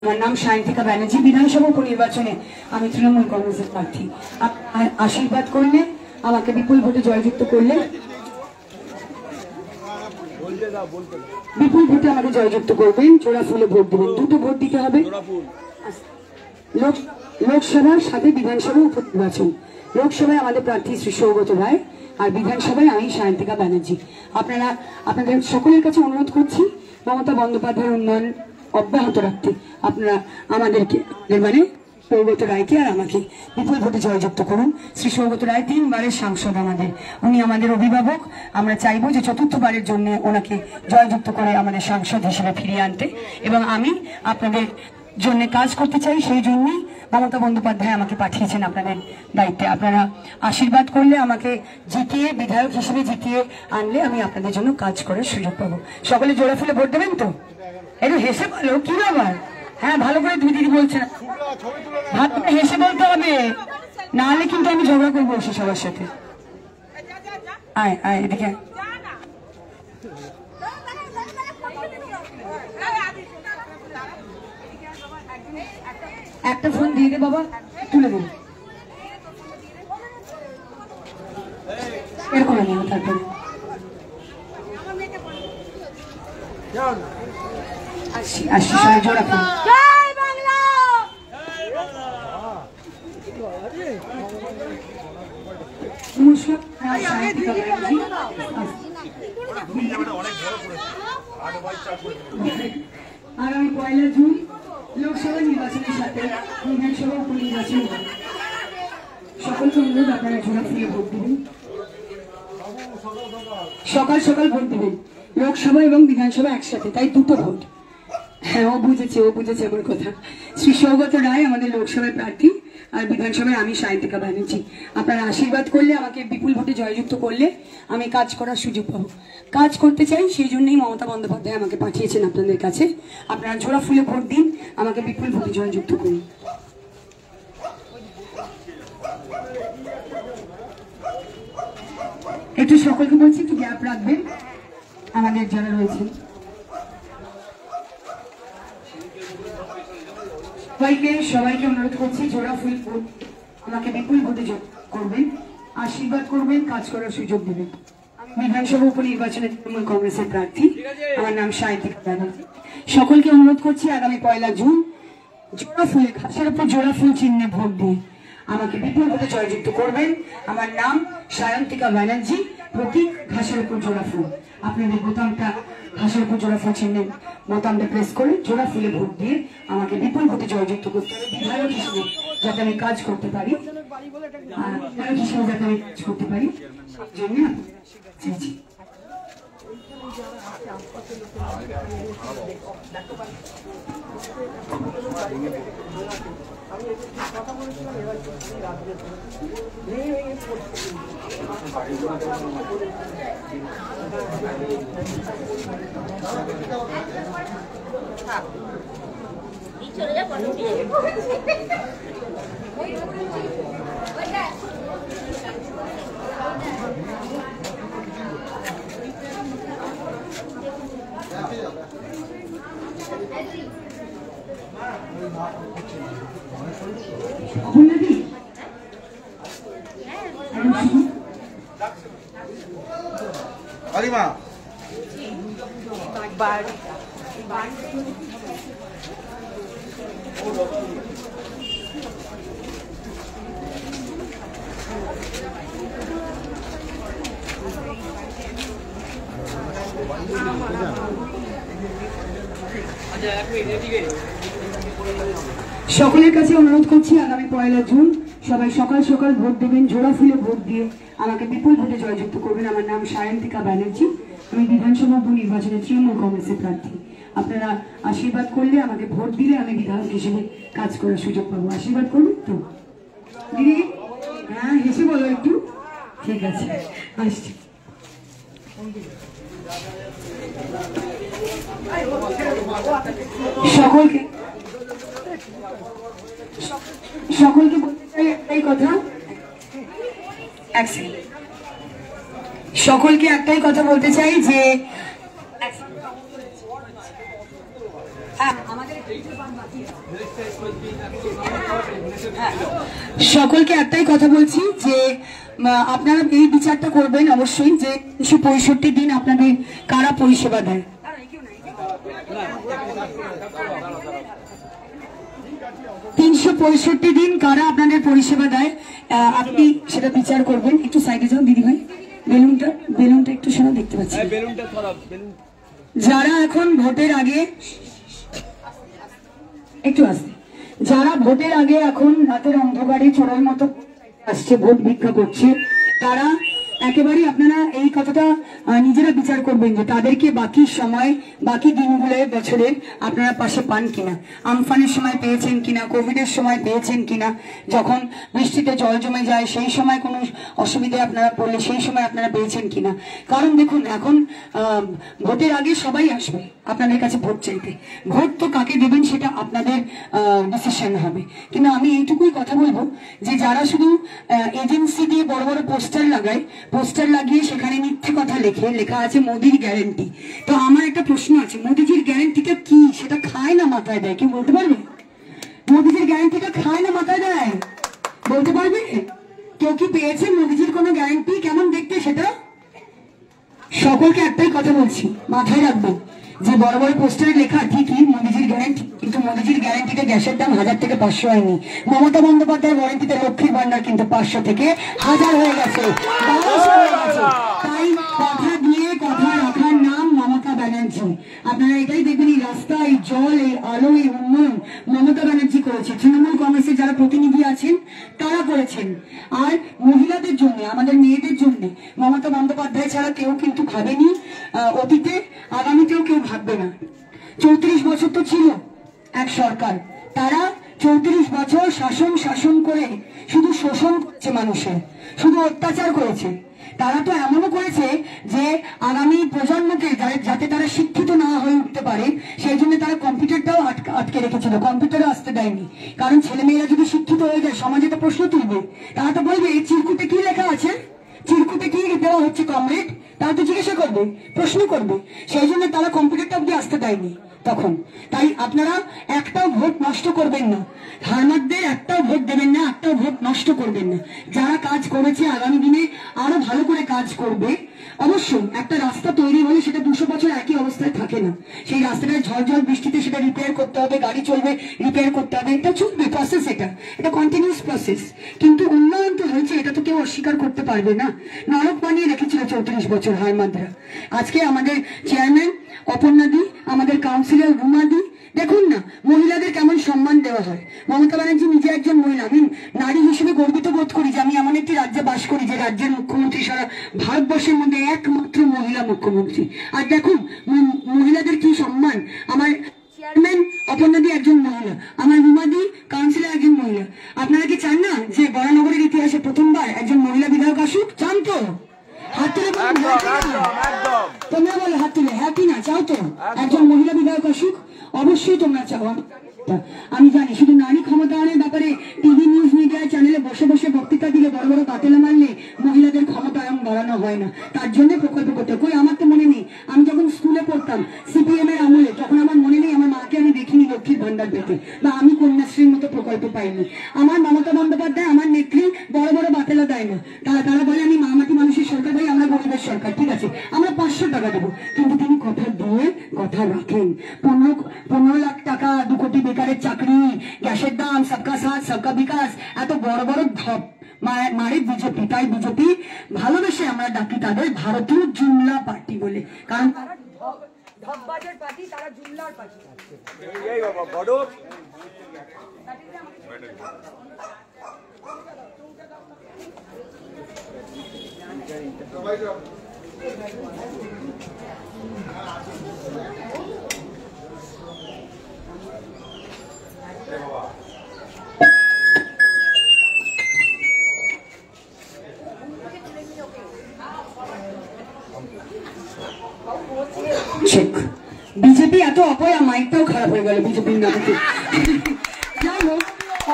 আমার নাম সায়ন্তিকা ব্যানার্জি। বিধানসভা উপনির্বাচনে আমি তৃণমূল কংগ্রেসের প্রার্থী। আশীর্বাদ করলে, আমাকে বিপুল ভোটে জয়যুক্ত করলে, বিপুল ভোটে আমাকে জয়যুক্ত করবেন, জোড়া ফুলে ভোট দেবেন। দুটো ভোট দিতে হবে, লোকসভার সাথে বিধানসভা উপনির্বাচন। লোকসভায় আমাদের প্রার্থী শ্রী সৌগত রায়, আর বিধানসভায় আমি সায়ন্তিকা ব্যানার্জি। আপনাদের সকলের কাছে অনুরোধ করছি, মমতা বন্দ্যোপাধ্যায়ের উন্নয়ন অব্যাহত রাখতে আপনারা আমাদেরকে, মানে সৌগত রায়কে আর আমাকে বিপুল ভোটে জয়যুক্ত করুন। শ্রী সৌগত রায় 3 বারের সাংসদ আমাদের, উনি আমাদের অভিভাবক। আমরা চাইবো যে 4র্থবারের জন্য ওনাকে জয়যুক্ত করে আমাদের সাংসদ হিসেবে ফিরিয়ে আনতে, এবং আমি আপনাদের জন্য কাজ করতে চাই। সেই জন্যই মমতা বন্দ্যোপাধ্যায় আমাকে পাঠিয়েছেন আপনাদের দায়িত্বে। আপনারা আশীর্বাদ করলে, আমাকে জিতিয়ে, বিধায়ক হিসেবে জিতিয়ে আনলে আমি আপনাদের জন্য কাজ করার সুযোগ পাবো। সকলে জোড়া ফুলে ভোট দেবেন তো? একটু হেসে বলো, কি ব্যাপার? হ্যাঁ, ভালো করে দুই দিদি বলছে, ভালো করে হেসে বলতে হবে, নাহলে কিন্তু আমি ঝগড়া করবো এসে সবার সাথে। আয় আয় এদিকে। একটা ফোন দিয়ে দে বাবা, তুলে দেবে এরকম নেব। তারপরে আসছি সবাই জোড়া ফুল। আগামী 1 জুন লোকসভা নির্বাচনের সাথে বিধানসভা উপনির্বাচন। সকলকে অনুরোধ, আপনারা জোড়া ফুলে ভোট দেবেন, সকাল সকাল ভোট দেবেন। লোকসভা এবং বিধানসভা একসাথে, তাই দুটো ভোট। হ্যাঁ, ও বুঝেছে আমার কথা। শ্রী সৌগত রায় আমাদের লোকসভায় প্রার্থী, আর বিধানসভায় আমি সায়ন্তিকা ব্যানার্জি। আপনারা আশীর্বাদ করলে, আমাকে বিপুল ভোটে জয়যুক্ত করলে আমি কাজ করার সুযোগ পাবো। কাজ করতে চাই, সেই জন্যই মমতা বন্দ্যোপাধ্যায় আমাকে পাঠিয়েছেন আপনাদের কাছে। আপনারা জোড়া ফুলে ভোট দিন, আমাকে বিপুল ভোটে জয়যুক্ত করুন। একটু সকলকে বলছি, একটু গ্যাপ রাখবেন আমাদের যারা রয়েছেন। সবাইকে অনুরোধ করছি, জোড়া ফুল ভোট আমাকে বিপুল ভোটে করবেন, আশীর্বাদ করবেন, কাজ করার সুযোগ দেবেন। বিধানসভা উপনির্বাচনে তৃণমূল কংগ্রেসের প্রার্থী, আমার নাম সায়ন্তিকা ব্যানার্জি। সকলকে অনুরোধ করছি, আগামী 1 জুন জোড়া ফুলে, ঘাসের উপর জোড়া ফুল চিহ্নে ভোট দিয়ে আমাকে বিপুল ভোটে জয়যুক্ত করবেন। আমার নাম সায়ন্তিকা ব্যানার্জি, প্রতীক ঘাসের উপর জোড়া ফুল। আপনাদের বোতামটা ঘাসের উপর জোড়া ফুল চিহ্নে বোতামটা প্রেস করে জোড়া ফুলে ভোট দিয়ে আমাকে বিপুল ভোটে জয়যুক্ত করতে হবে, বিধায়ক হিসেবে যাতে আমি কাজ করতে পারি, বিধায়ক হিসেবে যাতে আমি কাজ করতে পারি, সেই জন্য চাইছি। সকলের কাছে অনুরোধ করছি, আগামী 1 জুন সবাই সকাল সকাল ভোট দেবেন, জোড়া ফুলে ভোট দিয়ে আমাকে বিপুল ভোটে জয়যুক্ত করবেন। আমার নাম সায়ন্তিকা ব্যানার্জি, আমি বিধানসভা উপনির্বাচনে তৃণমূল কংগ্রেসের প্রার্থী। আপনারা আশীর্বাদ করলে, আমাকে ভোট দিলে আমি বিধায়ক হিসেবে কাজ করার সুযোগ পাবো। আশীর্বাদ করবেন তো দিদি? হ্যাঁ, হেসে বলো একটু। ঠিক আছে, আসছি। সকলকে বলতে চাই একটাই কথা, সকলকে একটাই কথা বলতে চাই যে আমাদের সকলকে একটাই কথা বলছি যে আপনারা এই বিচারটা করবেন অবশ্যই যে 365 দিন আপনাদের কারা পরিষেবা দেয়। 365 দিন কারা আপনাদের পরিষেবা দেয় আপনি সেটা বিচার করবেন। একটু সাইডে যাও দিদি ভাই, বেলুনটা একটু শোনা, দেখতে পাচ্ছি। যারা এখন ভোটের আগে একটু আসবে, যারা ভোটের আগে এখন রাতের অন্ধকারে চোরের মতো আসছে, ভোট ভিক্ষা করছে, তারা একেবারেই আপনারা এই কথাটা নিজেরা বিচার করবেন যে তাদেরকে বাকি সময়, বাকি দিনগুলো বছরে আপনারা পাশে পান কিনা, আমফানের সময় পেয়েছেন কিনা, কোভিডের সময় পেয়েছেন কিনা, যখন বৃষ্টিতে জল জমে যায় সেই সময় কোনো অসুবিধায় আপনারা পড়লে সেই সময় আপনারা পেয়েছেন কিনা। কারণ দেখুন, এখন ভোটের আগে সবাই আসবে আপনাদের কাছে ভোট চাইতে। ভোট তো কাকে দেবেন সেটা আপনাদের ডিসিশন হবে, কিন্তু আমি এইটুকুই কথা বলবো যে যারা শুধু এজেন্সি দিয়ে বড় বড় পোস্টার লাগায়, পোস্টার লাগিয়ে সেখানে মিথ্যে কথা লেখা আছে মোদির গ্যারেন্টি। তো আমার একটা প্রশ্ন আছে, মোদিজির গ্যারেন্টিটা কি? সেটা খায় না মাথায় দেয়? কেউ বলতে পারবে? মোদিজির গ্যারেন্টিটা খায় না মাথায় দেয়? বলতে পারবে কেউ কি পেয়েছে মোদিজির কোনো গ্যারেন্টি? কেমন দেখতে সেটা? সকলকে একটাই কথা বলছি, মাথায় রাখবেন যে বড় বড় পোস্টারে লেখা ঠিকই মোদিজির গ্যারেন্টি, কিন্তু মোদিজির গ্যারেন্টিতে গ্যাসের দাম 1000 থেকে 500 হয়নি। মমতা বন্দ্যোপাধ্যায়ের ওয়ারেন্টিতে লক্ষ্মীর ভান্ডার কিন্তু 500 থেকে 1000 হয়ে গেছে, 1200 হয়ে গেছে। তাই কথা দিয়ে কথা রাখার নাম মমতা ব্যানার্জি। আপনারা এটাই দেখবেন, এই রাস্তা, এই জল, এই আলো, এই উন্নয়ন মমতা ব্যানার্জি করেছে। তৃণমূল কংগ্রেসের যারা প্রতিনিধি আছেন তারা করেছেন। আর মহিলাদের জন্য, আমাদের মেয়েদের জন্য মমতা বন্দ্যোপাধ্যায় ছাড়া কেউ কিন্তু ভাবেনি অতীতে, আগামীতেও কেউ ভাববে না। 34 বছর তো ছিল এক সরকার, তারা 34 বছর শাসন করে শুধু শোষণ করছে মানুষের, শুধু অত্যাচার করেছে। তারা তো এমনও করেছে যে আগামী প্রজন্মকে যাতে তারা শিক্ষিত না হয়ে উঠতে পারে সেই জন্য তারা কম্পিউটারটাও আটকে রেখেছিল, কম্পিউটারও আসতে দেয়নি। কারণ ছেলেমেয়েরা যদি শিক্ষিত হয়ে যায় সমাজে তো প্রশ্ন তুলবে, তারা তো বলবে এই চিরকুটে কি লেখা আছে, চিরকুটে কি দেওয়া হচ্ছে কমরেড, তারা তো জিজ্ঞাসা করবে, প্রশ্ন করবে। সেই জন্য তারা কম্পিউটারটা অব্দি আসতে দেয়নি তখন। তাই আপনারা একটাও ভোট নষ্ট করবেন না, হারমাদদের একটাও ভোট দেবেন না, একটাও ভোট নষ্ট করবেন না। যারা কাজ করেছে আগামী দিনে আরো ভালো করে কাজ করবে। অবশ্যই একটা রাস্তা তৈরি হলে সেটা 200 বছর একই অবস্থায় থাকে না, সেই রাস্তাটা ঝড় বৃষ্টিতে সেটা রিপেয়ার করতে হবে, গাড়ি চলবে রিপেয়ার করতে হবে, এটা চলবে প্রসেস, এটা কন্টিনিউস প্রসেস। কিন্তু উন্নয়ন তো হয়েছে, এটা তো কেউ অস্বীকার করতে পারবে না। নরক বানিয়ে রেখেছিল 34 বছর হারমাদরা। আজকে আমাদের চেয়ারম্যান অপর্ণাদি, আমাদের কাউন্সিলর রুমাদি, দেখুন না মহিলাদের কেমন সম্মান দেওয়া হয়। মমতা ব্যানার্জি নিজে একজন মহিলা, আমি নারী হিসেবে গর্বিত বোধ করি যে আমি এমন একটি রাজ্যে বাস করি যে রাজ্যের মুখ্যমন্ত্রী সারা ভারতবর্ষের মধ্যে একমাত্র মহিলা মুখ্যমন্ত্রী। আর দেখুন মহিলাদের কি সম্মান। আমার চেয়ারম্যান অপর্ণাদি একজন মহিলা, আমার রুমাদি কাউন্সিলর একজন মহিলা। আপনারা কি চান না যে বরানগরের ইতিহাসে প্রথমবার একজন মহিলা বিধায়ক আসুক? চান তো? হাত তুলে তোমরা বলো, হাত তুলে হ্যাঁ কি না চাও তো একজন মহিলা বিধায়ক আসুক? অবশ্যই তোমরা চাও। আমি জানি শুধু নারী ক্ষমতায়নের ব্যাপারে টিভি নিউজ মিডিয়া চ্যানেলে বসে বসে বক্তৃতা দিলে, বড় বড় কাতেলা মারলে মহিলাদের ক্ষমতায়ন বাড়ানো হয় না। তার জন্য প্রকল্প করতে কই, আমার তো মনে নেই আমি যখন স্কুলে পড়তাম সিপিএম এর আমলে, তখন আমার মনে নেই আমার মাকে আমি দেখিনি লক্ষ্মীর ভান্ডার পেতে, বা আমি কন্যাশ্রীর মতো প্রকল্প পাইনি। আমার মমতা বন্দ্যোপাধ্যায়, আমার নেত্রী বড় বড় বাতেলা দেয় না, তারা বলে আমি মামাটি মানুষের সরকার, ভাই আমরা গরিবের সরকার, ঠিক আছে আমরা 500 টাকা দেবো, কিন্তু তিনি কথা দিয়ে কথা রাখেন। 15 লাখ টাকা, 2 কোটি বেকারের চাকরি, গ্যাসের দাম, সবকা সাথ সবকা বিকাশ, এত বড় বড় ধপ মারে বিজেপি। তাই বিজেপি ভালোবেসে আমরা ডাকি তাদের ভারতীয় জুমলা পার্টি বলে, কারণ ধপবাজের পার্টি, তারা জুমলার পার্টি। এই বাবা বড় বিজেপি এত অপয়া, মাইকটাও খারাপ হয়ে গেল বিজেপির নামে। যাই হোক,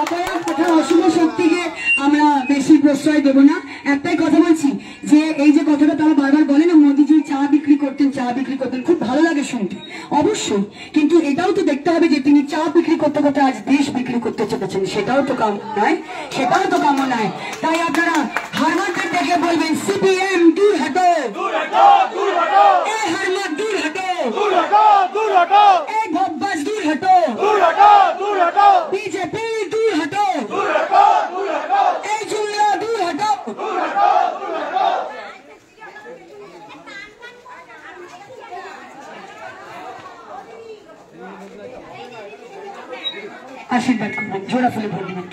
অপয়া কথা অশুভ শক্তিকে আমরা বেশি প্রশ্রয় দেবো না। একটাই কথা বলছি যে এই যে কথাটা তারা বারবার বলে না, মোদিজি চা বিক্রি করতেন, খুব ভালো লাগে শুনতে। অবশ্যই, কিন্তু এটাও তো দেখতে হবে যে তিনি চা বিক্রি করতে করতে আজ দেশ বিক্রি করতে চলেছেন, সেটাও তো কাম্য নয়, সেটাও তো কাম্য নয়। তাই আপনারা হারমাদদের দেখে বলবেন সিপিএম দূর হটো, এ হারমাদ দূর হটো, এ ধব্বাস দূর হটো, বিজেপি দূর হটো, এই জুমলা দূর হটো। আশীর্বাদ করবেন, জোড়া ফুলে ভোট দেবেন।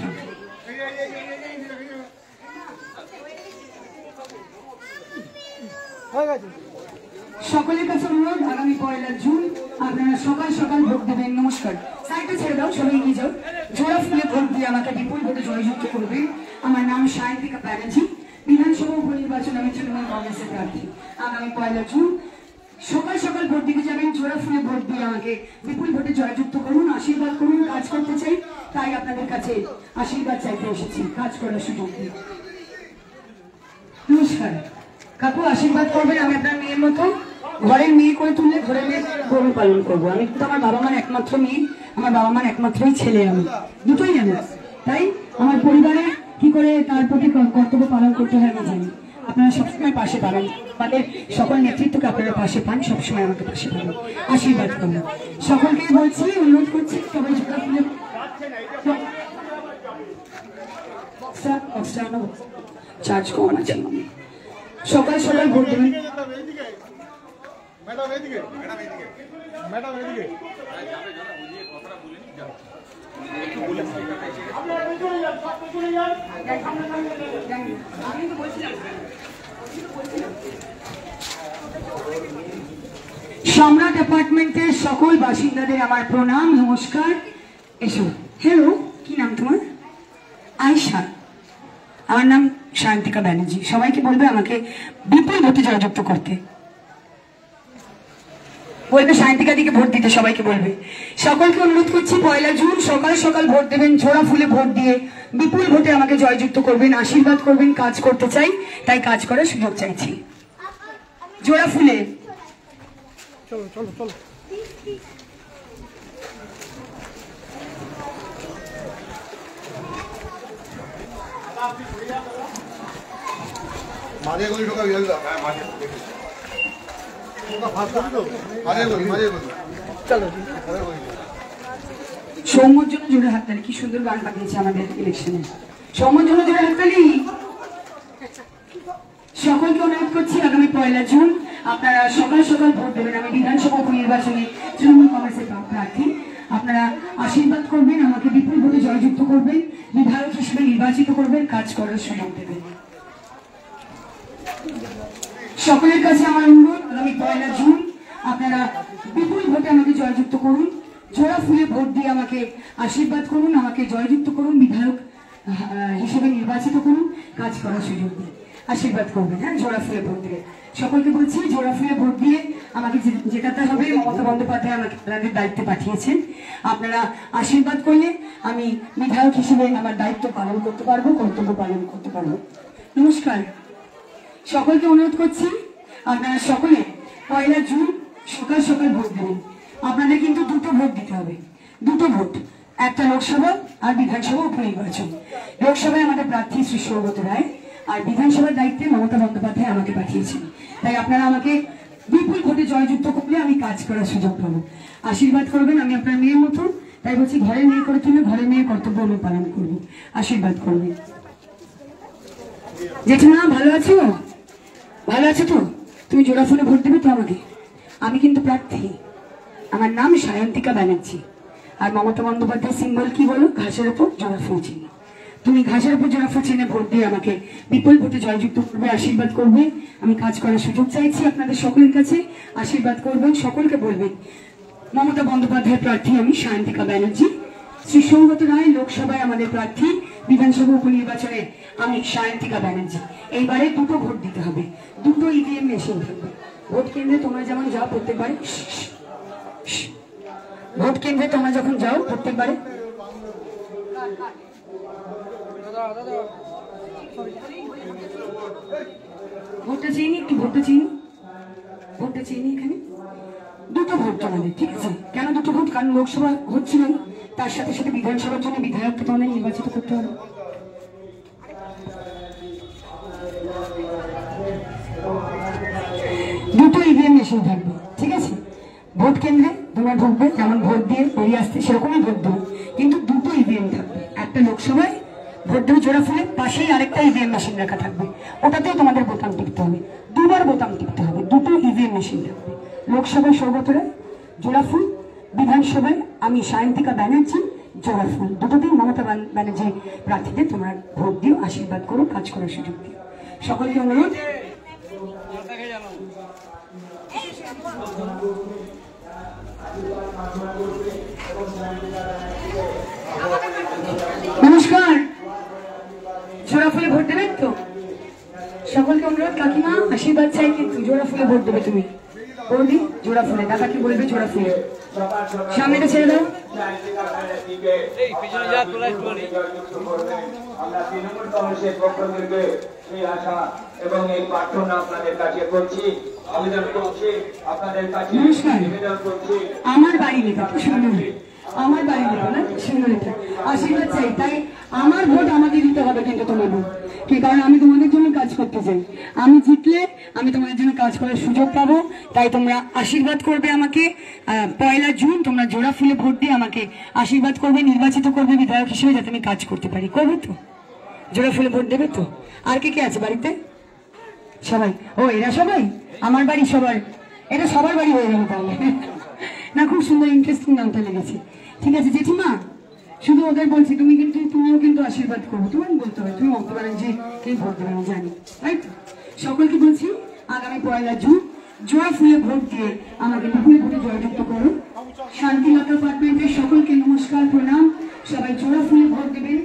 সকলের কাছে অনুরোধ, আগামী 1 জুন আপনারা সকাল সকাল ভোট দেবেন। নমস্কার, সাইডে ছেড়ে দাও, সবাই এগিয়ে যাও। জোড়া ফুলে ভোট দিয়ে আমাকে বিপুল ভোটে জয়যুক্ত করবেন। আমার নাম সায়ন্তিকা ব্যানার্জি, বিধানসভা উপনির্বাচন আমি তৃণমূল কংগ্রেসের প্রার্থী। আগামী 1 জুন সকাল সকাল ভোট দিতে যাবেন, জোড়া ফুলে ভোট দিয়ে আমাকে বিপুল ভোটে জয়যুক্ত করুন, আশীর্বাদ করুন। কাজ করতে চাই, তাই আপনাদের কাছে আশীর্বাদ চাইতে এসেছি, কাজ করার সুযোগ দিন। নমস্কার কাকু, আশীর্বাদ করবেন। আমি আপনার মেয়ের মতো ঘরের মেয়ে করে তুললে ঘরের মেয়ে গরু পালন করবো। আমি তো আমার বাবা মার একমাত্র মেয়ে, আমার বাবা মার একমাত্রই ছেলে, আমি দুটোই জানি। তাই আমার পরিবারে কি করে তার প্রতি কর্তব্য পালন করতে হয় আমি জানি। আপনারা সবসময় পাশে পাবেন, আমাদের সকল নেতৃত্বকে আপনারা পাশে পান, সবসময় আমাকে পাশে পাবেন, আশীর্বাদ করবেন। সকলকে বলছি, অনুরোধ করছি, সবাই জোড়া ফুলে চার্জ কমানোর জন্য সকাল সকাল ভোট দেবেন। সম্রাট অ্যাপার্টমেন্টের সকল বাসিন্দাদের আমার প্রণাম, নমস্কার। এসো। হ্যালো, কি নাম তোমার? আয়শা। আমার নাম সায়ন্তিকা ব্যানার্জি। সবাইকে বলবে আমাকে বিপুল ভোটে জয়যুক্ত করতে, বলবে সায়ন্তিকা দিকে ভোট দিতে, সবাইকে বলবে। সকলকে অনুরোধ করছি 1 জুন সকাল সকাল ভোট দেবেন, ঝোড়া ফুলে ভোট দিয়ে বিপুল ভোটে আমাকে জয়যুক্ত করবেন, আশীর্বাদ করবেন। কাজ করতে চাই, তাই কাজ করার সুযোগ চাইছি। জোড়া ফুলে চলো চলো চলো। মাঝে গলি ঢোকা গেল, হ্যাঁ মাঝে ওটা ফাস্ট করতে তো মাঝে গলি চলো। সৌম্যর জন্য জোরে হাততালি, কি সুন্দর গান পাঠিয়েছে আমাদের ইলেকশনে। সৌম্যর জন্য জোরে হাততালি। সকলকে অনুরোধ করছি আগামী 1 জুন আপনারা সকাল সকাল ভোট দেবেন। আমি বিধানসভা উপনির্বাচনে তৃণমূল কংগ্রেসের প্রার্থী। আপনারা আশীর্বাদ করবেন, আমাকে বিপুল ভোটে জয়যুক্ত করবেন, বিধায়ক হিসেবে নির্বাচিত করবেন, কাজ করার সুযোগ দেবেন। সকলের কাছে আমার অনুরোধ, আগামী 1 জুন আপনারা বিপুল ভোটে আমাকে জয়যুক্ত করুন, জোড়া ফুলে ভোট দিয়ে আমাকে আশীর্বাদ করুন, আমাকে জয়যুক্ত করুন, বিধায়ক হিসেবে নির্বাচিত করুন, কাজ করার সুযোগ দিন, আশীর্বাদ করবেন। হ্যাঁ, জোড়া ফুলে ভোট দিয়ে সকলকে বলছি, জোড়া ফুলে ভোট দিয়ে আমাকে জেতাতে হবে। মমতা বন্দ্যোপাধ্যায় আমাকে আপনাদের দায়িত্বে পাঠিয়েছেন। আপনারা আশীর্বাদ করলে আমি বিধায়ক হিসেবে আমার দায়িত্ব পালন করতে পারবো, কর্তব্য পালন করতে পারবো। নমস্কার, সকলকে অনুরোধ করছি আপনারা সকলে 1 জুন সকাল সকাল ভোট দেবেন। আপনাদের কিন্তু দুটো ভোট দিতে হবে, দুটো ভোট, একটা লোকসভা আর বিধানসভা উপনির্বাচন। লোকসভায় আমাদের প্রার্থী শ্রী সৌগত রায়, আর বিধানসভার দায়িত্বে মমতা বন্দ্যোপাধ্যায় আমাকে পাঠিয়েছেন। তাই আপনারা আমাকে বিপুল ভোটে জয়যুক্ত করলে আমি কাজ করার সুযোগ পাবো। আশীর্বাদ করবেন, আমি আপনার মেয়ের মতো, তাই বলছি ঘরের মেয়ে করে তুলে ঘরের মেয়ের কর্তব্য আমি পালন করবো, আশীর্বাদ করবেন। জেঠিমা ভালো আছো? ভালো আছো তো? তুমি জোড়া ফুলে ভোট দেবে তো আমাকে? আমি কিন্তু প্রার্থী, আমার নাম সায়ন্তিকা ব্যানার্জি। আর মমতা বন্দ্যোপাধ্যায় সিম্বল কি বলো? ঘাসের উপর জোড়া ফুল চিহ্ন। তুমি ঘাসের উপর জোড়া ফুল চিহ্নে ভোট দিয়ে আমাকে বিপুল ভোটে জয়যুক্ত করবে, আশীর্বাদ করবে। আমি কাজ করার সুযোগ চাইছি আপনাদের সকলের কাছে, আশীর্বাদ করবেন। সকলকে বলবেন মমতা বন্দ্যোপাধ্যায়ের প্রার্থী আমি সায়ন্তিকা ব্যানার্জি। শ্রী সৌগত রায় লোকসভায় আমাদের প্রার্থী, বিধানসভা উপনির্বাচনে আমি সায়ন্তিকা ব্যানার্জি। এইবারে দুটো ভোট দিতে হবে, দুটো ইভিএম মেশিন থাকবে। ভোট কেন্দ্রে তোমরা যেমন যাও প্রত্যেকবারে, ভোট কেন্দ্রে তোমরা যখন যাও প্রত্যেকবারে ভোটটা চেয়ে নি, একটু ভোটটা চেয়ে নি, ভোটটা চেয়ে নি। এখানে দুটো ভোট তোমাদের, ঠিক আছে? কেন দুটো ভোট? কারণ লোকসভা হচ্ছিল, তার সাথে সাথে বিধানসভার জন্য বিধায়ককে তোমাদের নির্বাচিত করতে হবে। দুটো ইভিএম মেশিন থাকবে, ঠিক আছে? ভোট কেন্দ্রে তোমরা ঢুকবে, যেমন ভোট দিয়ে বেরিয়ে আসতে সেরকমই ভোট দেবে, কিন্তু দুটো ইভিএম থাকবে। একটা লোকসভায় ভোট দেবে জোড়া ফুলে, পাশেই আরেকটা ইভিএম মেশিন রাখা থাকবে, ওটাতেও তোমাদের বোতাম টিপতে হবে, দুবার বোতাম টিপতে হবে। দুটো ইভিএম মেশিন থাকবে, লোকসভায় সৌগত রায় জোড়া ফুল, বিধানসভায় আমি সায়ন্তিকা ব্যানার্জি জোড়া ফুল। দুটোতেই মমতা ব্যানার্জি প্রার্থীদের তোমরা ভোট দিও, আশীর্বাদ করো, কাজ করার সুযোগ দিও। সকলকে অনুরোধ। নমস্কার, জোড়া ফুলে ভোট দেবেন তো? সকলকে অনুরোধ, কাকিমা আশীর্বাদ চাই, কিন্তু জোড়া ফুলে ভোট দেবে তুমি। বৌদি জোড়া ফুলে, দাদা কি বলবে? জোড়া ফুলে। সামনেটা ছেড়ে দাও। আমরা তৃণমূল কংগ্রেসের পক্ষ থেকে এই আশা এবং এই প্রার্থনা আপনাদের কাছে করছি, আবেদন করছি, আপনাদের কাছে নিবেদন করছি। আমার বাড়ি লেখা সুন্দর, আমার বাড়ি লেখা না সুন্দর, এটা আশীর্বাদ চাই, তাই আমার ভোট আমাকে দিতে হবে কিন্তু তোমার ভোট কি? কারণ আমি তোমাদের জন্য কাজ করতে চাই, আমি জিতলে আমি তোমাদের জন্য কাজ করার সুযোগ পাবো, তাই তোমরা আশীর্বাদ করবে আমাকে। 1 জুন তোমরা জোড়া ফুলে ভোট দিয়ে আমাকে আশীর্বাদ করবে, নির্বাচিত করবে বিধায়ক হিসেবে, যাতে আমি কাজ করতে পারি। করবে তো? জোড়া ফুলে ভোট দেবে তো? আর কে কে আছে বাড়িতে? সবাই? ও এরা সবাই আমার বাড়ি, সবার, এটা সবার বাড়ি হয়ে গেল তাহলে। না, খুব সুন্দর ইন্টারেস্টিং নামটা লেগেছে। ঠিক আছে জেঠিমা, শুধু ওদের বলছি, তুমিও কিন্তু আশীর্বাদ করবো, তোমার বলতে হবে, তুমি মমতা ব্যানার্জিকে ভোট দেবে, আমি জানি, তাই তো? সকলকে বলছি, আগামী 1 জুন জোড়া ফুলে ভোট দিয়ে আমাকে বিপুল ভোটে জয়যুক্ত করুন। শান্তিলতা ডিপার্টমেন্টের সকলকে নমস্কার, প্রণাম। সবাই জোড়া ফুলে ভোট দেবেন,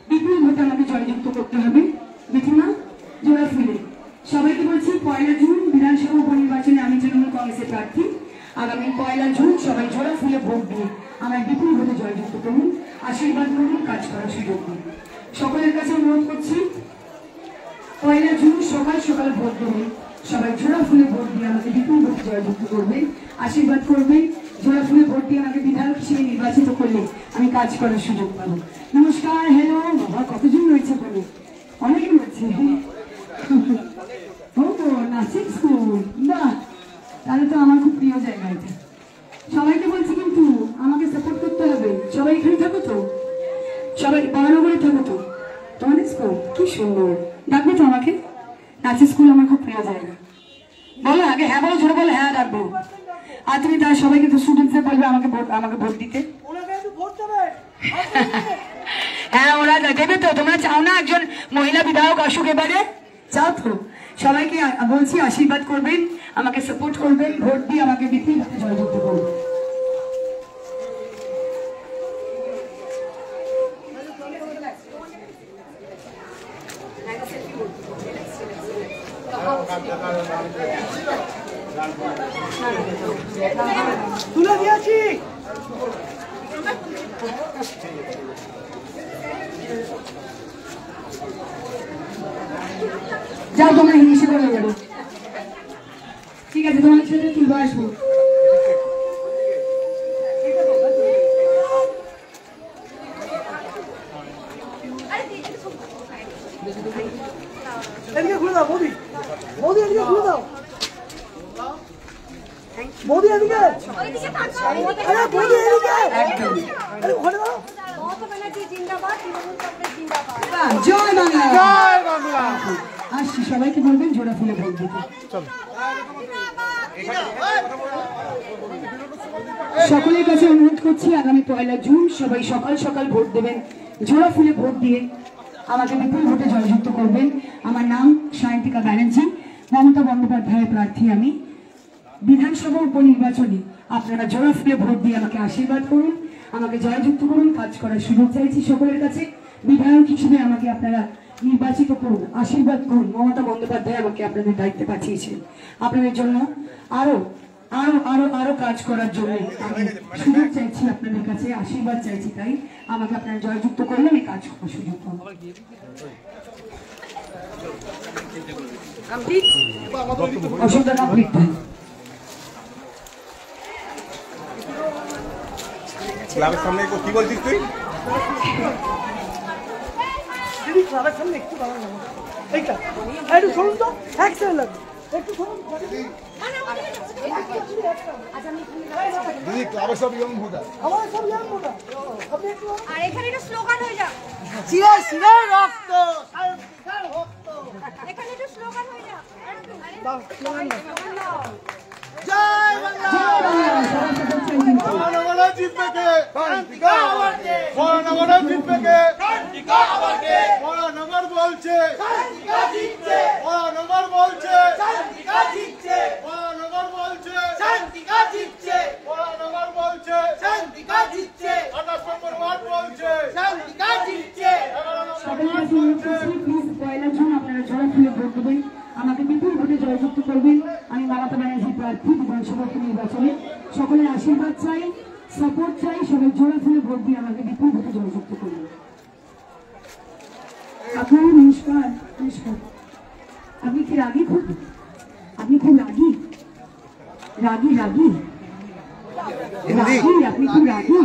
বিপুল ভোটে আমাকে জয়যুক্ত করতে হবে। জেঠিমা জোড়া ফুলে। সবাইকে বলছি, 1 জুন বিধানসভা উপনির্বাচনে আমি তৃণমূল কংগ্রেসের প্রার্থী। আগামী 1 জুন সবাই জোড়া ফুলে ভোট দিয়ে আমায় বিপুল ভোটে জয়যুক্ত করুন, আশীর্বাদ করুন, কাজ করার সুযোগ দিন। সকলের কাছে অনুরোধ করছি, 1 জুন সকাল সকাল ভোট দেবেন, সবাই জোড়া ফুলে ভোট দিয়ে আমাকে বিপুল ভোটে জয়যুক্ত করবেন, আশীর্বাদ করবেন। জোড়া ফুলে ভোট দিয়ে আমাকে বিধায়ক হিসেবে নির্বাচিত করলে আমি কাজ করার সুযোগ পাবো। নমস্কার, হ্যালো, বাবা কতজন রয়েছে বলে? অনেকে রয়েছে। ও নাচের স্কুল, বাহ, তাহলে তো আমার খুব প্রিয় জায়গা এটা। সবাইকে বলছি কিন্তু আমাকে সাপোর্ট করতে হবে। সবাই এখানে থাকো তো? সবাই মহানগরে থাকো তো? তোমাদের স্কুল কি সুন্দর, ডাকবে তো আমাকে? নাচের স্কুল আমার খুব প্রিয় জায়গা। বলো আগে, হ্যাঁ বলো, ছোট বলো, হ্যাঁ ডাকবো। আর তুমি তার সবাইকে তো স্টুডেন্টসদের বলবে আমাকে ভোট দিতে। হ্যাঁ ওরা দেবে তো? তোমরা চাও না একজন মহিলা বিধায়ক আসুক এবারে? চাও তো? সবাইকে বলছি আশীর্বাদ করবেন, আমাকে সাপোর্ট করবেন, ভোট দিয়ে আমাকে বিপুল ভোটে জয়যুক্ত করবেন। তুলে দিয়েছি। যাও তোমরা হিংসে করে যাবো, ঠিক আছে? তোমার ছেলে তুলবো, আসবো। এদিকে ঘুরে দাও মোদি, মোদি এদিকে ঘুরে দাও, মোদি এদিকে, আরে মোদি এদিকে, আরে ঘুরে দাও। জয় বাংলা, জয় বাংলা। আসছি, সবাইকে বলবেন জোড়া ফুলে ভোট দিতে। সকলের কাছে অনুরোধ করছি, আগামী 1 জুন সবাই সকাল সকাল ভোট দেবেন, জোড়া ফুলে ভোট দিয়ে আমাকে বিপুল ভোটে জয়যুক্ত করবেন। আমার নাম সায়ন্তিকা ব্যানার্জি, মমতা বন্দ্যোপাধ্যায়ের প্রার্থী আমি। বিধানসভা উপনির্বাচনে আপনারা জোড়া ফুলে ভোট দিয়ে আমাকে আশীর্বাদ করুন, আমাকে জয়যুক্ত করুন, কাজ করার সুযোগ চাইছি সকলের কাছে। বিধায়ক হিসেবে আমাকে আপনারা নির্বাচিত করুন, আশীর্বাদ করুন। মমতা বন্দ্যোপাধ্যায় আমাকে আপনাদের দায়িত্বে পাঠিয়েছেন, আপনাদের জন্য আরো আরো আরো আরো কাজ করার জন্য আমি সুযোগ চাইছি আপনাদের কাছে, আশীর্বাদ চাইছি। তাই আমাকে আপনারা জয়যুক্ত করলে আমি কাজ করার সুযোগ পাবো। অসুবিধা কমপ্লিট। ক্লাবের সামনে কি বলছিস তুই? দিদি ক্লাবের সামনে একটু দাঁড়ান না এইটা একটু শুনুন তো এক সেকেন্ড লাগবে একটু শুনুন দিদি ক্লাবের সব ইয়ং ভোটার। আমার সব ইয়াং ভোটার আপনি একটু আর এখানে একটা স্লোগান হয়ে যাক, চিরে চিরে রক্ত শান্তিকার ভক্ত এখানে একটা স্লোগান হয়ে যাক। দাও স্লোগান দাও স্লোগান দাও। জয় বাংলা মহানগরে জিতবে কে? শান্তিকা আবারকে। মহানগরে জিতবে কে? শান্তিকা আবারকে। মহানগর বলছে শান্তিকা জিতছে মহানগর বলছে শান্তিকা জিতছে মহানগর বলছে শান্তিকা জিতছে মহানগর বলছে শান্তিকা জিতছে 28 নম্বর ওয়ার্ড বলছে শান্তিকা জিতছে 11 নম্বর সকলের ওয়ার্ড কাছে অনুরোধ বলছে করছি, প্লিজ পয়লা জুন আপনারা জোড়া ফুলে ভোট দেবেন, আমাকে বিপুল ভোটে জয়যুক্ত করবেন। আমি মমতা ব্যানার্জি প্রার্থী বিধানসভা নির্বাচনে সকলের আশীর্বাদ চাই, সাপোর্ট চাই, সবাই জোড়া ফুলে ভোট দিয়ে আমাকে বিপুল ভোটে জয়যুক্ত করবেন। আপনারা নমস্কার। নমস্কার। আপনি কি রাগী? খুব আপনি খুব রাগী? রাগী রাগী রাগী আপনি খুব রাগী?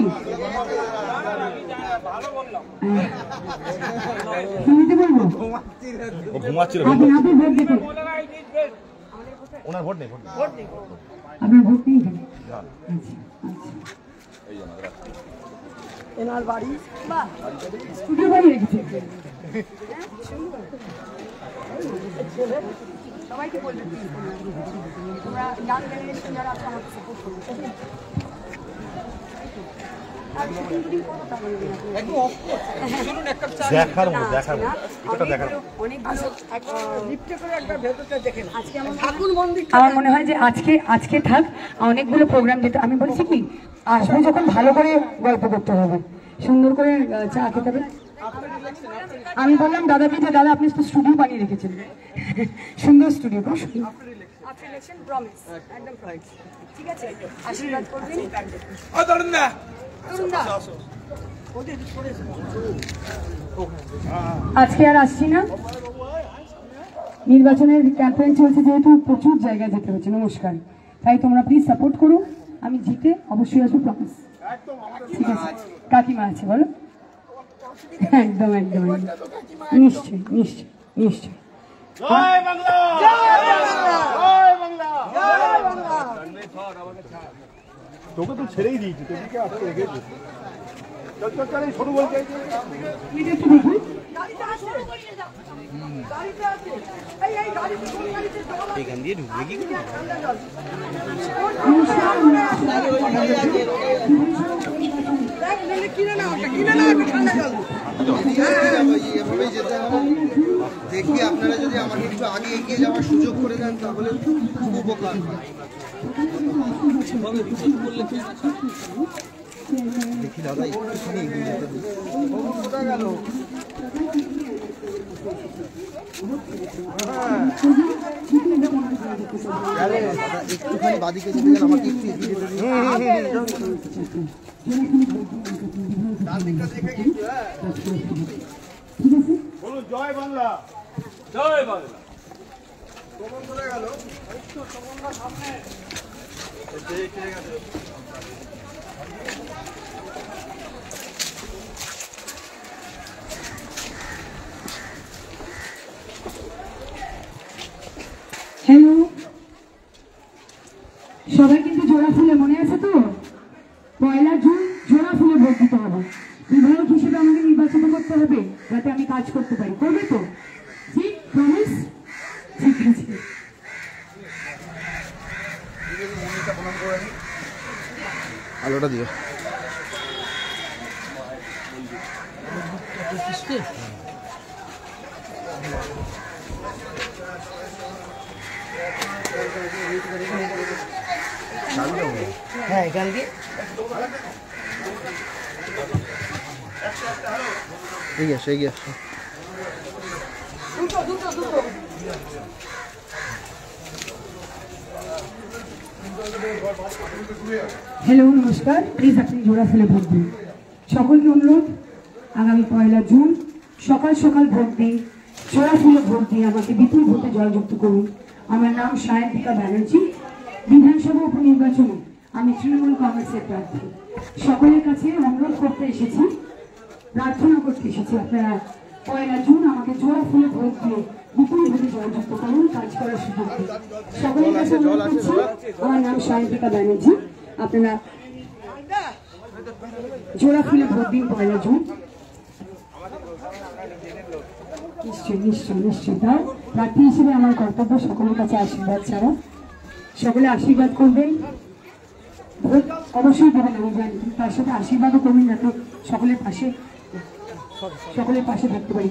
হিন্দিতে বলবো? ঘুমাচ্ছিল আপনি আপনি ভোট দিতে ওনার ভোট নেই আপনার ভোট নেই কেন? এনার বাড়ি স্টুডিও বাড়ি রেখেছে। সবাইকে বলবেন তোমরা ইয়াং জেনারেশন যারা আছে আমাকে সাপোর্ট করবে। দেখার মতো দেখার মতো এটা দেখার মতো। আমার মনে হয় যে আজকে থাক, অনেকগুলো প্রোগ্রাম যেটা আমি বলছি কি আসবে যখন ভালো করে গল্প করতে হবে, সুন্দর করে চা খেতে হবে। আমি বললাম দাদাকে যে দাদা আপনি তো স্টুডিও বানিয়ে রেখেছেন, সুন্দর স্টুডিও, খুব সুন্দর। আফটার ইলেকশন প্রমিস একদম প্রমিস, ঠিক আছে? আশীর্বাদ করবেন। তরুণ দা আজকে আর আসছি না, নির্বাচনের ক্যাম্পেইন চলছে যেহেতু প্রচুর জায়গায় যেতে হচ্ছে। নমস্কার, তাই তোমরা প্লিজ সাপোর্ট করো, আমি জিতে অবশ্যই আসবো, প্রমিস। ঠিক আছে, কাকিমা আছে বলো? একদম একদম নিশ্চয়ই নিশ্চয়ই নিশ্চয়ই। জয় বাংলা জয় বাংলা জয় বাংলা। তোকে তো ছেড়েই দিয়েছি, তোকে আজকে রেখেছি। চল চল চল, এই ছোট বলতে এটা একটু দেখুন। এখান দিয়ে ঢুকলে কি করে? এভাবেই যেতে হবে। দেখি আপনারা যদি আমাকে একটু আগে এগিয়ে যাওয়ার সুযোগ করে দেন তাহলে খুব উপকার হয়। দেখি দাদা একটুখানি এগিয়ে যেতে দিন। দাদা একটুখানি বাদিকে যেতে গেলে আমাকে একটু এগিয়ে যেতে দিন। বলুন জয় বাংলা জয় বাংলা। হ্যালো, সবাই কিন্তু জোড়া ফুলে, মনে আছে তো? পয়লা জুন জোড়া ফুলে ভোট দিতে হবে। বিধায়ক হিসেবে আমাকে নির্বাচন করতে হবে যাতে আমি কাজ করতে পারি। করবে তো? ঠিক, প্রমিস? ঠিক আছে। আলোটা দিও। হ্যাঁ এখান দিয়ে এগিয়ে আসো এগিয়ে আসো। হ্যালো, নমস্কার। প্লিজ আপনি জোড়া ফুলে ভোট দিন। সকলকে অনুরোধ, আগামী পয়লা জুন সকাল সকাল ভোট দিন, জোড়া ফুলে ভোট দিয়ে আমাকে বিপুল ভোটে জয়যুক্ত করুন। আমার নাম সায়ন্তিকা ব্যানার্জি, বিধানসভা উপনির্বাচনে আমি তৃণমূল কংগ্রেসের প্রার্থী। সকলের কাছে অনুরোধ করতে এসেছি, প্রার্থনা করতে এসেছি, আপনারা 1 জুন আমাকে জোড়া ফুলে ভোট দিয়ে বিপুল ভোটে জয়যুক্ত করুন, কাজ করার সুযোগ দিন। সকলের কাছে অনুরোধ করছি, আমার নাম সায়ন্তিকা ব্যানার্জি, আপনারা জোড়া ফুলে ভোট দিন 1 জুন। নিশ্চয়ই নিশ্চয়ই নিশ্চয়ই তাও প্রার্থী হিসেবে আমার কর্তব্য সকলের কাছে আশীর্বাদ ছাড়া। সকলে আশীর্বাদ করবেন, ভোট অবশ্যই দেবেন, আমি জানি, তার সাথে আশীর্বাদও করবেন যাতে সকলের পাশে থাকতে পারি।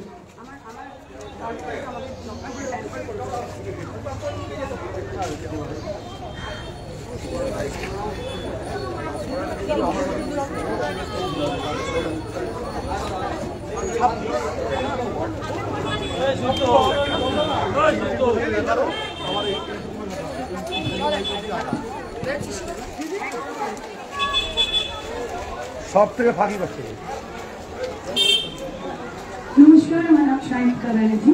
সব থেকে ফাঁকি পাচ্ছে। নমস্কার, আমার নাম সায়ন্তিকা ব্যানার্জি।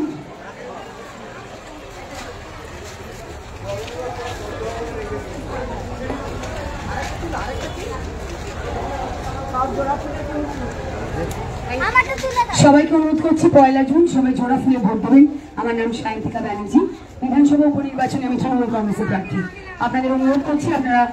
সবাইকে অনুরোধ করছি 1 জুন সবাই জোড়া ফুলে ভোট দেবেন। আমার নাম সায়ন্তিকা ব্যানার্জি, বিধানসভা উপনির্বাচনে আমি তৃণমূল কংগ্রেসের প্রার্থী। আপনাদের অনুরোধ করছি আপনারা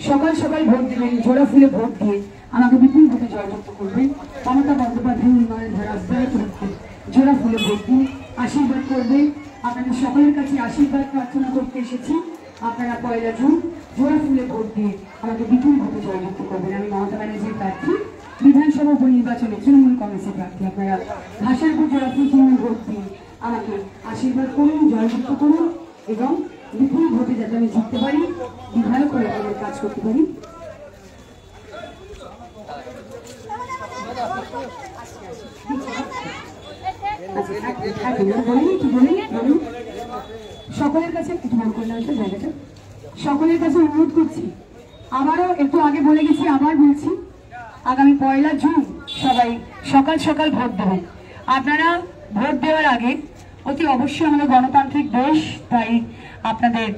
সকাল সকাল ভোট দেবেন, জোড়া ফুলে ভোট দিয়ে আমাকে বিপুল ভোটে জয়যুক্ত করবেন। মমতা বন্দ্যোপাধ্যায় উন্নয়নের ধারা অব্যাহত রাখতে জোড়া ফুলে ভোট দিন, আশীর্বাদ করবেন। আপনাদের সকলের কাছে আশীর্বাদ প্রার্থনা করতে এসেছি, আপনারা 1 জুন জোড়া ফুলে ভোট দিয়ে আমাকে বিপুল ভোটে জয়যুক্ত করবেন। আমি মমতা ব্যানার্জির প্রার্থী, বিধানসভা উপনির্বাচনে তৃণমূল কংগ্রেসের প্রার্থী। আপনারা ভাষার উপর জোড়া ফুল তৃণমূল ভোট দিয়ে আমাকে আশীর্বাদ করুন, জয়যুক্ত করুন এবং বিপুল ভোটে যাতে আমি জিততে পারি, বিধায়ক হয়ে কাজ করতে পারি। সকলের কাছে একটু মনে করলাম জায়গাটা, সকলের কাছে অনুরোধ করছি, আবারও একটু আগে বলে গেছি, আবার বলছি, আগামী 1 জুন সবাই সকাল সকাল ভোট দেবেন। আপনারা ভোট দেওয়ার আগে অতি অবশ্যই আমাদের গণতান্ত্রিক দেশ, তাই আপনাদের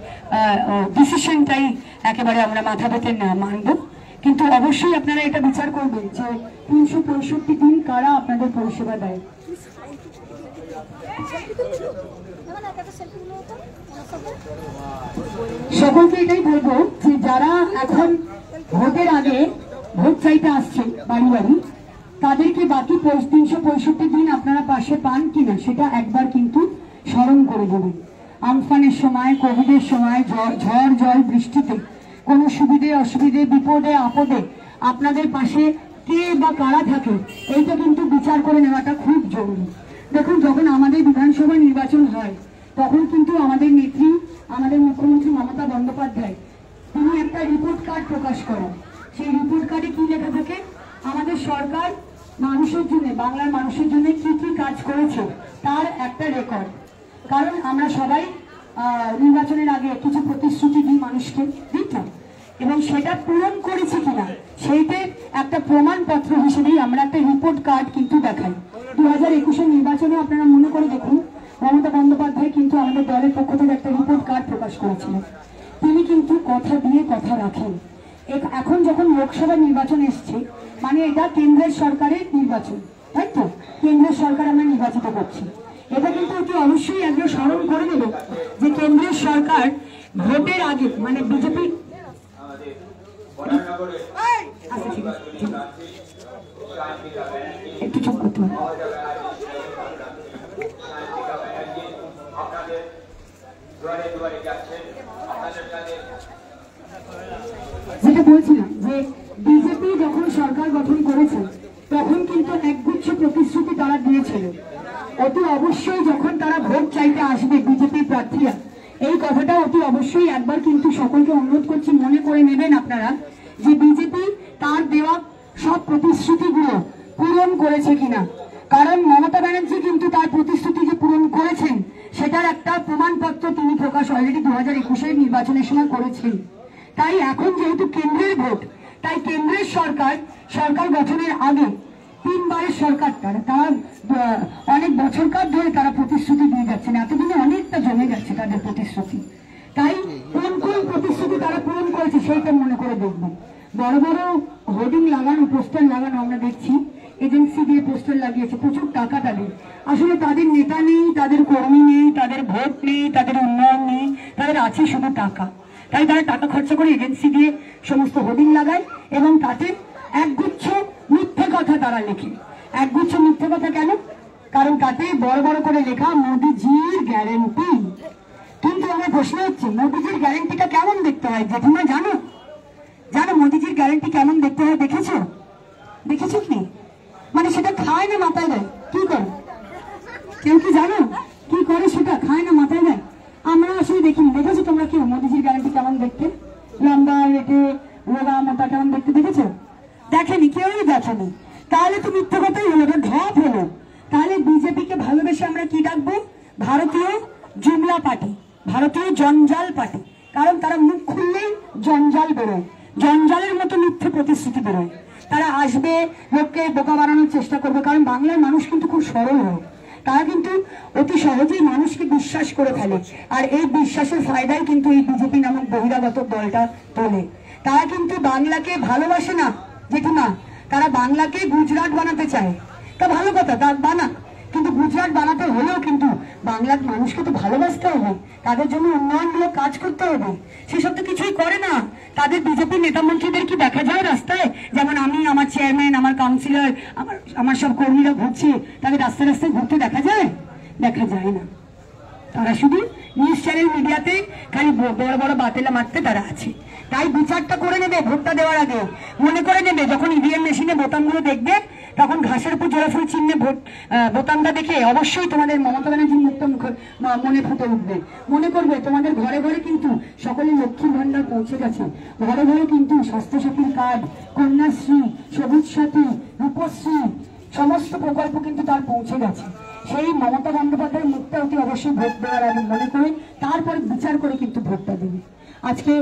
ডিসিশনটাই একেবারে আমরা মাথা পেতে না মানব, কিন্তু অবশ্যই আপনারা এটা বিচার করবেন যে 365 দিন কারা আপনাদের পরিষেবা দেয়। সকলকে এটাই বলবো যে যারা এখন ভোটের আগে ভোট চাইতে আসছেন বাড়ি বাড়ি, তাদেরকে বাকি 365 দিন আপনারা পাশে পান কিনা সেটা একবার কিন্তু স্মরণ করে দেবেন। আমফানের সময়, কোভিডের সময়, ঝড় জল বৃষ্টিতে কোনো সুবিধে অসুবিধে বিপদে আপদে আপনাদের পাশে কে বা কারা থাকে এইটা কিন্তু বিচার করে নেওয়াটা খুব জরুরি। দেখুন, যখন আমাদের বিধানসভা নির্বাচন হয় তখন কিন্তু আমাদের নেত্রী, আমাদের মুখ্যমন্ত্রী মমতা বন্দ্যোপাধ্যায় তিনি একটা রিপোর্ট কার্ড প্রকাশ করেন। সেই রিপোর্ট কার্ডে কি লেখা থাকে? আমাদের সরকার মানুষের জন্য, বাংলার মানুষের জন্য কি কি কাজ করেছে তার একটা রেকর্ড। কারণ আমরা সবাই নির্বাচনের আগে কিছু প্রতিশ্রুতি দিই মানুষকে, দিতাম, এবং সেটা পূরণ করেছে কিনা সেইটা একটা প্রমাণপত্র হিসেবেই আমরা একটা রিপোর্ট কার্ড কিন্তু দেখাই। 2021 নির্বাচনে আপনারা মনে করে দেখুন, মমতা বন্দ্যোপাধ্যায় কিন্তু আমাদের দলের পক্ষ থেকে একটা রিপোর্ট কার্ড প্রকাশ করেছিলেন। তিনি কিন্তু কথা দিয়ে কথা রাখেন। এখন যখন লোকসভা নির্বাচন এসছে, মানে এটা কেন্দ্রের সরকারের নির্বাচন, তাই তো? কেন্দ্রের সরকার আমরা নির্বাচিত করছি, এটা কিন্তু অতি অবশ্যই একজন স্মরণ করে নেব যে কেন্দ্রের সরকার ভোটের আগে, মানে বিজেপি, একটু চুপ করতে হবে। যেটা বলছিলাম যে বিজেপি যখন সরকার গঠন করেছে তখন কিন্তু একগুচ্ছ প্রতিশ্রুতি তারা দিয়েছিল। অতি অবশ্যই যখন তারা ভোট চাইতে আসবে বিজেপি প্রার্থীরা, এই কথাটা অতি অবশ্যই একবার কিন্তু সকলকে অনুরোধ করছি মনে করে নেবেন আপনারা যে বিজেপি তার দেওয়া সব প্রতিশ্রুতিগুলো পূরণ করেছে কিনা। কারণ মমতা ব্যানার্জি কিন্তু তার প্রতিশ্রুতি যে পূরণ করেছেন সেটার একটা প্রমাণপত্র তিনি প্রকাশ অলরেডি 2021 নির্বাচনের সময় করেছেন। তাই এখন যেহেতু কেন্দ্রের ভোট, তাই কেন্দ্রের সরকার গঠনের আগে 3 বারের সরকার তারা অনেক বছরকার ধরে তারা প্রতিশ্রুতি দিয়ে যাচ্ছেন, এতদিনে অনেকটা জমে যাচ্ছে তাদের প্রতিশ্রুতি। তাই কোন কোন প্রতিশ্রুতি তারা পূরণ করেছে সেইটা মনে করে দেখবেন। বড় বড় হোর্ডিং গেছে, প্রচুর টাকা তাদের। আসলে তাদের নেতা নেই, তাদের কর্মী নেই, তাদের ভোট নেই, তাদের উন্নয়ন নেই, তাদের আছে শুধু টাকা। তাই তারা টাকা খরচা করে এজেন্সি দিয়ে সমস্ত হোর্ডিং লাগায় এবং তাতে একগুচ্ছ মিথ্যে কথা তারা লেখে। একগুচ্ছ মিথ্যে কথা কেন? কারণ তাতে বড় বড় করে লেখা মোদিজির গ্যারেন্টি। কিন্তু আমার প্রশ্ন হচ্ছে, মোদিজির গ্যারেন্টিটা কেমন দেখতে হয় জেঠিমা জানো? জানো মোদিজির গ্যারেন্টি কেমন দেখতে হয়? দেখেছো? দেখেছো কি? মানে সেটা খায় না মাথায় দেয়, কি করে? কেউ কি জানো কি করে? সেটা খায় না মাথায় দেয়। আমরা আসলে দেখিনি। দেখেছো তোমরা কেউ মোদিজির গ্যারেন্টি কেমন দেখতে? লম্বা রেটে রোগা মোটা কেমন দেখতে দেখেছো? দেখেনি, কেউই দেখেনি। তাহলে তো মিথ্যে কথাই হলো, ঢপ হলো। তাহলে বিজেপিকে ভালোবেসে আমরা কি ডাকবো? ভারতীয় জুমলা পার্টি, ভারতীয় জঞ্জাল পার্টি। কারণ তারা মুখ খুললেই জঞ্জাল বেরোয়, জঞ্জালের মতো মিথ্যে প্রতিশ্রুতি বেরোয়। তারা আসবে, লোককে বোকা বানানোর চেষ্টা করবে। কারণ বাংলার মানুষ কিন্তু খুব সরল হয়, তারা কিন্তু অতি সহজেই মানুষকে বিশ্বাস করে ফেলে। আর এই বিশ্বাসের ফায়দাই কিন্তু এই বিজেপি নামক বহিরাগত দলটা তোলে। তারা কিন্তু বাংলাকে ভালোবাসে না জেঠিমা, তারা বাংলাকে গুজরাট বানাতে চায়। তা ভালো কথা, তা বানা, কিন্তু গুজরাট বানাতে হলেও কিন্তু বাংলার মানুষকে তো ভালোবাসতে হবে, তাদের জন্য উন্নয়নমূলক কাজ করতে হবে। সেসব তো কিছুই করে না। তাদের বিজেপি নেতা মন্ত্রীদের কি দেখা যায় রাস্তায়? যেমন আমি, আমার চেয়ারম্যান, আমার কাউন্সিলর, আমার সব কর্মীরা ঘুরছে, তাদের রাস্তায় রাস্তায় ঘুরতে দেখা যায়? দেখা যায় না। তারা শুধু নিউজ চ্যানেল মিডিয়াতে খালি বড় বড় বাতেলা মারতে তারা আছে। তাই বিচারটা করে নেবে ভোটটা দেওয়ার আগে। মনে করে নেবে যখন ইভিএম মেশিনে বোতামগুলো দেখবে, তখন ঘাসের উপর জোড়াফুল চিহ্নে বোতামটা দেখে অবশ্যই তোমাদের মমতা ব্যানার্জির মুখটা মনে ফুটে উঠবে। মনে করবে তোমাদের ঘরে ঘরে কিন্তু সকলের লক্ষ্মীর ভান্ডার পৌঁছে গেছে, ঘরে ঘরে কিন্তু স্বাস্থ্যসাথীর কার্ড, কন্যাশ্রী, সবুজ সাথী, রূপশ্রী সমস্ত প্রকল্প কিন্তু তার পৌঁছে গেছে। সেই মমতা বন্দ্যোপাধ্যায়ের মুখটা অতি অবশ্যই ভোট দেওয়ার আগে মনে করে তারপরে বিচার করে কিন্তু ভোটটা দেবে। আজকে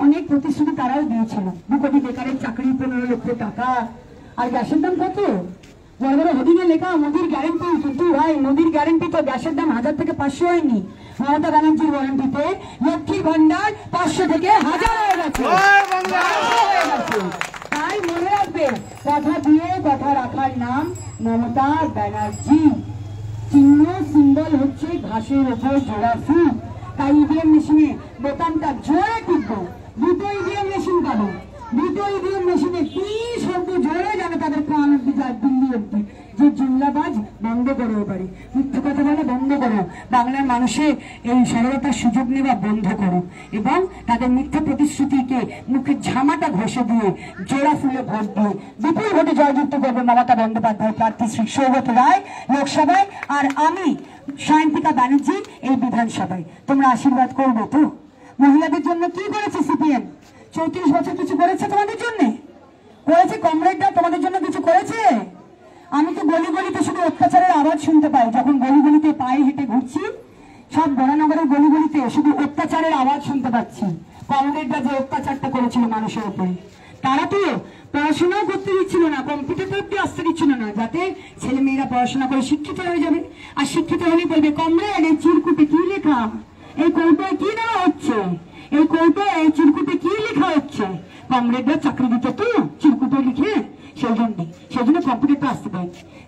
অনেক প্রতিশ্রুতি তারাও দিয়েছিল, 2 কোটি বেকারের চাকরি, 15 লক্ষ টাকা। আর গ্যাসের দাম কত? বড় বড় হোর্ডিংয়ে লেখা মোদির গ্যারেন্টি। কিন্তু ভাই মোদির গ্যারেন্টি তো গ্যাসের দাম 1000 থেকে 500 হয়নি। মমতা ব্যানার্জির গ্যারেন্টিতে লক্ষ্মীর ভান্ডার 500 থেকে 1000 হয়ে গেছে। তাই মনে রাখবে, কথা দিয়ে কথা রাখার নাম মমতা ব্যানার্জি। চিহ্ন সিম্বল হচ্ছে ঘাসের ওপর জোড়া ফুল। তাই ইভিএম মেশিনে বোতামটা জোরে টিপবো, 2টো ইভিএম মেশিন পাবো, 2টো ইভিএম মেশিনে কি শব্দ জোরে জানে তাদের কান অব্দি যায়, দিল্লি অব্দি। যে জুমলাবাজ বন্ধ করো, এবারে মিথ্যে কথা বলে বন্ধ করো, বাংলার মানুষের এই সরলতার সুযোগ নেওয়া বন্ধ করো এবং তাদের মিথ্যা প্রতিশ্রুতিকে মুখের ঝামাটা ঘষে দিয়ে জোড়া ফুলে ভোট দিয়ে বিপুল ভোটে জয়যুক্ত করবে মমতা বন্দ্যোপাধ্যায় প্রার্থী শ্রী সৌগত রায় লোকসভায়, আর আমি সায়ন্তিকা ব্যানার্জি এই বিধানসভায়। তোমরা আশীর্বাদ করবে তো? মহিলাদের জন্য কি করেছে সিপিএম? 34 বছর কিছু করেছে তোমাদের জন্য? করেছে? কমরেডরা তোমাদের জন্য কিছু করেছে? আমি তো গলি গলিতে শুধু অত্যাচারের আওয়াজ শুনতে পাই। যখন গলি গলিতে পায়ে হেঁটে ঘুরছি, সব বড়নগরের গলি গলিতে শুধু অত্যাচারের আওয়াজ শুনতে পাচ্ছি। কমরেডরা যে অত্যাচারটা করেছিল মানুষের উপরে, তারা তো পড়াশোনাও করতে দিচ্ছিল না, কম্পিউটার অব্দি আসতে দিচ্ছিল না, যাতে ছেলে মেয়েরা পড়াশোনা করে শিক্ষিত হয়ে যাবে। আর শিক্ষিত হলেই বলবে, কমরেড এই চিরকুটে কি লেখা, এই কৌটোয় কি নেওয়া হচ্ছে, এই কৌটোয় এই চিরকুটে কি লেখা হচ্ছে। কমরেডরা চাকরি দিতে